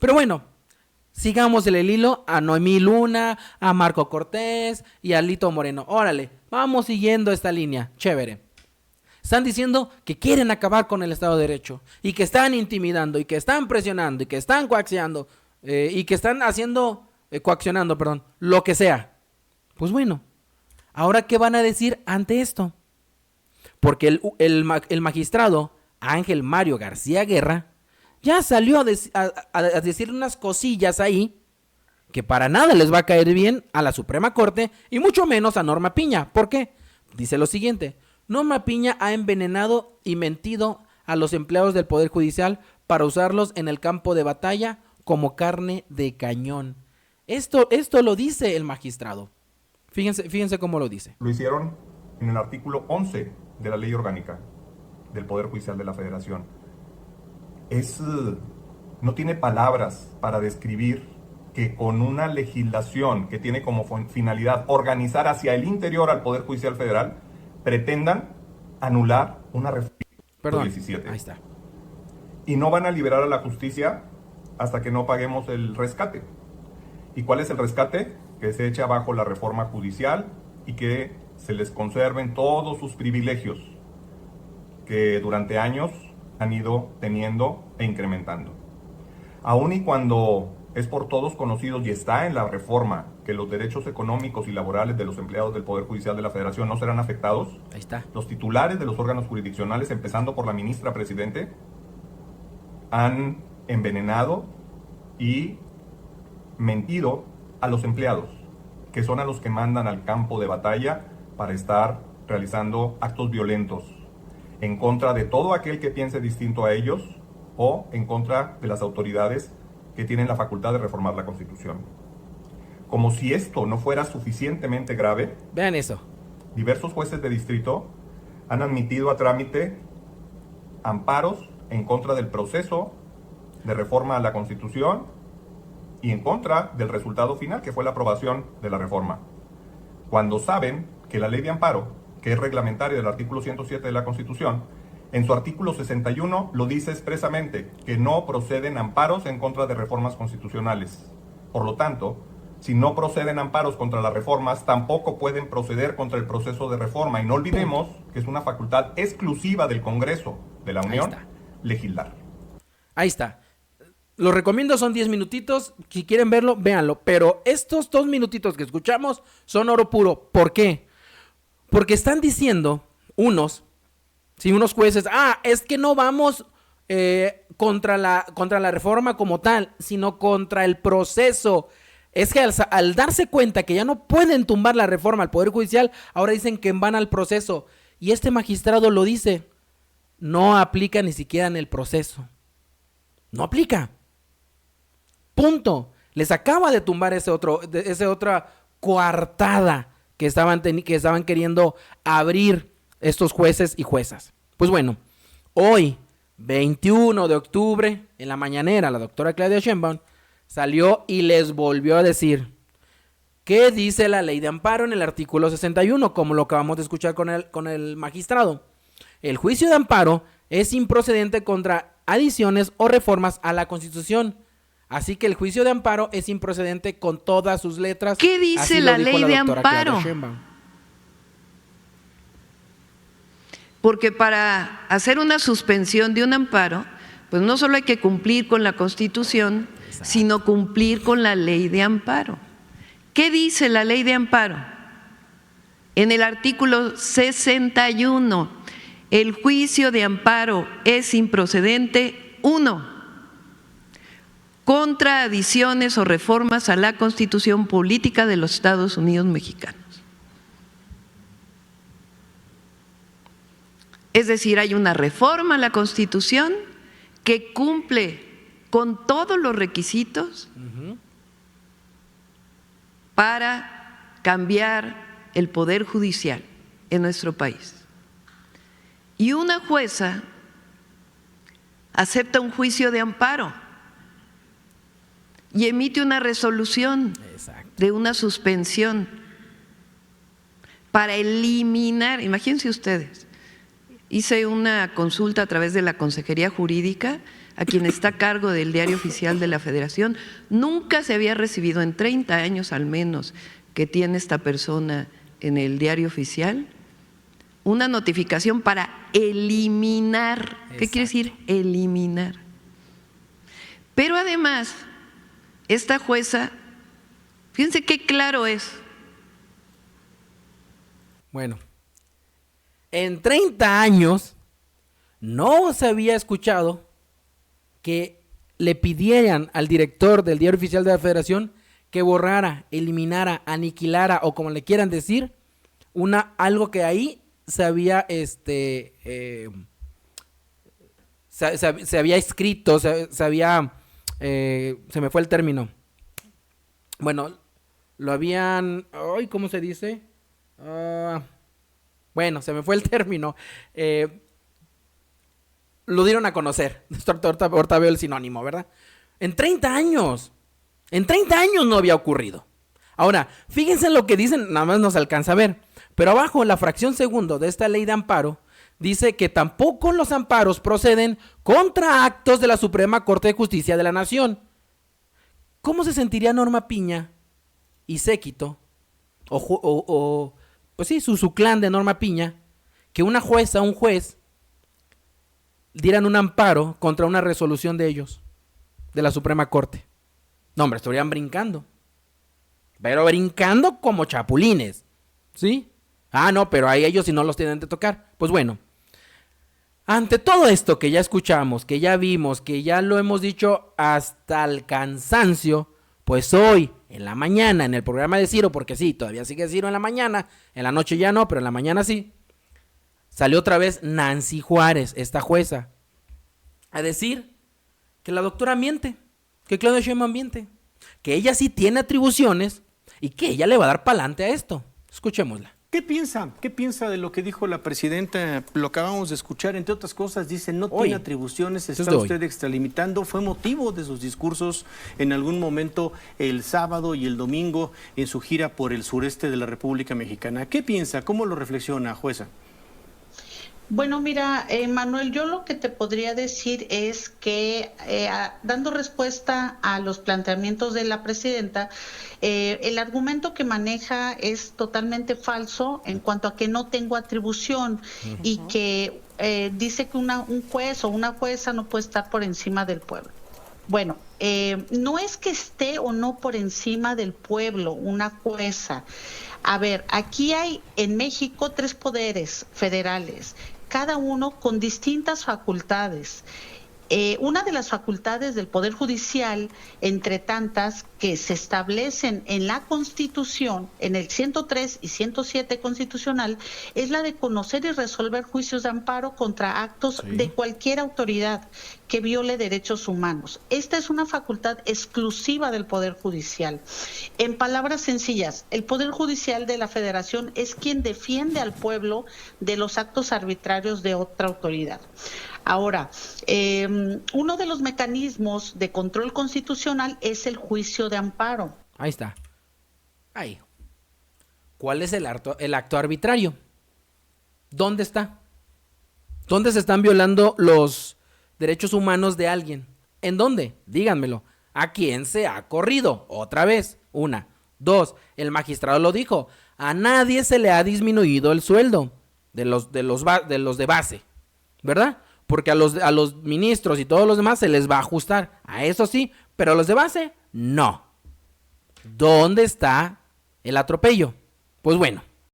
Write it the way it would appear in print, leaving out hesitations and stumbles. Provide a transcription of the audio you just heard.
Pero bueno, sigamos el hilo a Noemí Luna, a Marco Cortés y a Lito Moreno. Órale, vamos siguiendo esta línea. Chévere. Están diciendo que quieren acabar con el Estado de Derecho y que están intimidando y que están presionando y que están coaccionando y que están haciendo, coaccionando, perdón, lo que sea. Pues bueno, ¿ahora qué van a decir ante esto? Porque el magistrado Ángel Mario García Guerra ya salió a decir unas cosillas ahí que para nada les va a caer bien a la Suprema Corte y mucho menos a Norma Piña. ¿Por qué? Dice lo siguiente: Norma Piña ha envenenado y mentido a los empleados del Poder Judicial para usarlos en el campo de batalla como carne de cañón. Esto lo dice el magistrado. Fíjense cómo lo dice. Lo hicieron en el artículo 11 de la Ley Orgánica del Poder Judicial de la Federación. No tiene palabras para describir que con una legislación que tiene como finalidad organizar hacia el interior al Poder Judicial Federal, pretendan anular una reforma del 17. Ahí está. Y no van a liberar a la justicia hasta que no paguemos el rescate. ¿Y cuál es el rescate? Que se eche abajo la reforma judicial y que se les conserven todos sus privilegios que durante años han ido teniendo e incrementando. Aun y cuando es por todos conocidos y está en la reforma que los derechos económicos y laborales de los empleados del Poder Judicial de la Federación no serán afectados, Ahí está. Los titulares de los órganos jurisdiccionales, empezando por la ministra presidente, han envenenado y mentido a los empleados, que son a los que mandan al campo de batalla para estar realizando actos violentos en contra de todo aquel que piense distinto a ellos o en contra de las autoridades que tienen la facultad de reformar la Constitución. Como si esto no fuera suficientemente grave, vean eso. Diversos jueces de distrito han admitido a trámite amparos en contra del proceso de reforma a la Constitución y en contra del resultado final, que fue la aprobación de la reforma, cuando saben que la ley de amparo, que es reglamentaria del artículo 107 de la Constitución, en su artículo 61 lo dice expresamente, que no proceden amparos en contra de reformas constitucionales. Por lo tanto, si no proceden amparos contra las reformas, tampoco pueden proceder contra el proceso de reforma. Y no olvidemos que es una facultad exclusiva del Congreso de la Unión legislar. Ahí está. Los recomiendo, son 10 minutitos. Si quieren verlo, véanlo. Pero estos 2 minutitos que escuchamos son oro puro. ¿Por qué? Porque están diciendo unos jueces, es que no vamos contra la reforma como tal, sino contra el proceso. Es que al darse cuenta que ya no pueden tumbar la reforma al Poder Judicial, ahora dicen que van al proceso. Y este magistrado lo dice, no aplica ni siquiera en el proceso. No aplica. Punto. Les acaba de tumbar esa otra coartada que estaban queriendo abrir estos jueces y juezas. Pues bueno, hoy, 21 de octubre, en la mañanera, la doctora Claudia Sheinbaum salió y les volvió a decir qué dice la ley de amparo en el artículo 61, como lo acabamos de escuchar con el magistrado. El juicio de amparo es improcedente contra adiciones o reformas a la Constitución. Así que el juicio de amparo es improcedente con todas sus letras. ¿Qué dice la ley de amparo? Porque para hacer una suspensión de un amparo, pues no solo hay que cumplir con la Constitución, sino cumplir con la ley de amparo. ¿Qué dice la ley de amparo? En el artículo 61, el juicio de amparo es improcedente, 1, contra adiciones o reformas a la Constitución Política de los Estados Unidos Mexicanos. Es decir, hay una reforma a la Constitución que cumple con todos los requisitos para cambiar el Poder Judicial en nuestro país. Y una jueza acepta un juicio de amparo y emite una resolución de una suspensión para eliminar, imagínense ustedes, hice una consulta a través de la Consejería Jurídica, a quien está a cargo del Diario Oficial de la Federación. Nunca se había recibido en 30 años al menos que tiene esta persona en el Diario Oficial una notificación para eliminar. ¿Qué quiere decir eliminar? Pero además, esta jueza, fíjense qué claro es. Bueno, en 30 años no se había escuchado que le pidieran al director del Diario Oficial de la Federación que borrara, eliminara, aniquilara o como le quieran decir, algo que ahí se había se había escrito, se había se me fue el término. Bueno, lo habían, ay, ¿cómo se dice? Bueno, se me fue el término. Lo dieron a conocer. Ahorita veo el sinónimo, ¿verdad? En 30 años no había ocurrido. Ahora, fíjense lo que dicen, nada más nos alcanza a ver. Pero abajo, la fracción segundo de esta ley de amparo dice que tampoco los amparos proceden contra actos de la Suprema Corte de Justicia de la Nación. ¿Cómo se sentiría Norma Piña y séquito, pues sí, su clan de Norma Piña, que una jueza, un juez, dieran un amparo contra una resolución de ellos, de la Suprema Corte? No, hombre, estarían brincando. Pero brincando como chapulines, ¿sí? Ah, no, pero a ellos sí no los tienen de tocar. Pues bueno, ante todo esto que ya escuchamos, que ya vimos, que ya lo hemos dicho hasta el cansancio, pues hoy, en la mañana, en el programa de Ciro, porque sí, todavía sigue Ciro en la mañana, en la noche ya no, pero en la mañana sí, salió otra vez Nancy Juárez, esta jueza, a decir que la doctora miente, que Claudia Sheinbaum miente, que ella sí tiene atribuciones y que ella le va a dar pa'lante a esto. Escuchémosla. ¿Qué piensa? ¿Qué piensa de lo que dijo la presidenta? Lo acabamos de escuchar, entre otras cosas, dice, no tiene atribuciones, está usted extralimitando. Fue motivo de sus discursos en algún momento el sábado y el domingo en su gira por el sureste de la República Mexicana. ¿Qué piensa? ¿Cómo lo reflexiona, jueza? Bueno, mira, Manuel, yo lo que te podría decir es que dando respuesta a los planteamientos de la presidenta, el argumento que maneja es totalmente falso en cuanto a que no tengo atribución y que dice que un juez o una jueza no puede estar por encima del pueblo. Bueno, no es que esté o no por encima del pueblo una jueza. A ver, aquí hay en México 3 poderes federales, cada uno con distintas facultades. Una de las facultades del Poder Judicial, entre tantas que se establecen en la Constitución, en el 103 y 107 constitucional, es la de conocer y resolver juicios de amparo contra actos de cualquier autoridad que viole derechos humanos. Esta es una facultad exclusiva del Poder Judicial. En palabras sencillas, el Poder Judicial de la Federación es quien defiende al pueblo de los actos arbitrarios de otra autoridad. Ahora, uno de los mecanismos de control constitucional es el juicio de amparo. Ahí está. Ahí. ¿Cuál es el acto arbitrario? ¿Dónde está? ¿Dónde se están violando los derechos humanos de alguien? ¿En dónde? Díganmelo. ¿A quién se ha corrido? Otra vez. 1. 2. El magistrado lo dijo. A nadie se le ha disminuido el sueldo de los de base, ¿verdad? Porque a los ministros y todos los demás se les va a ajustar. A eso sí, pero a los de base, no. ¿Dónde está el atropello? Pues bueno,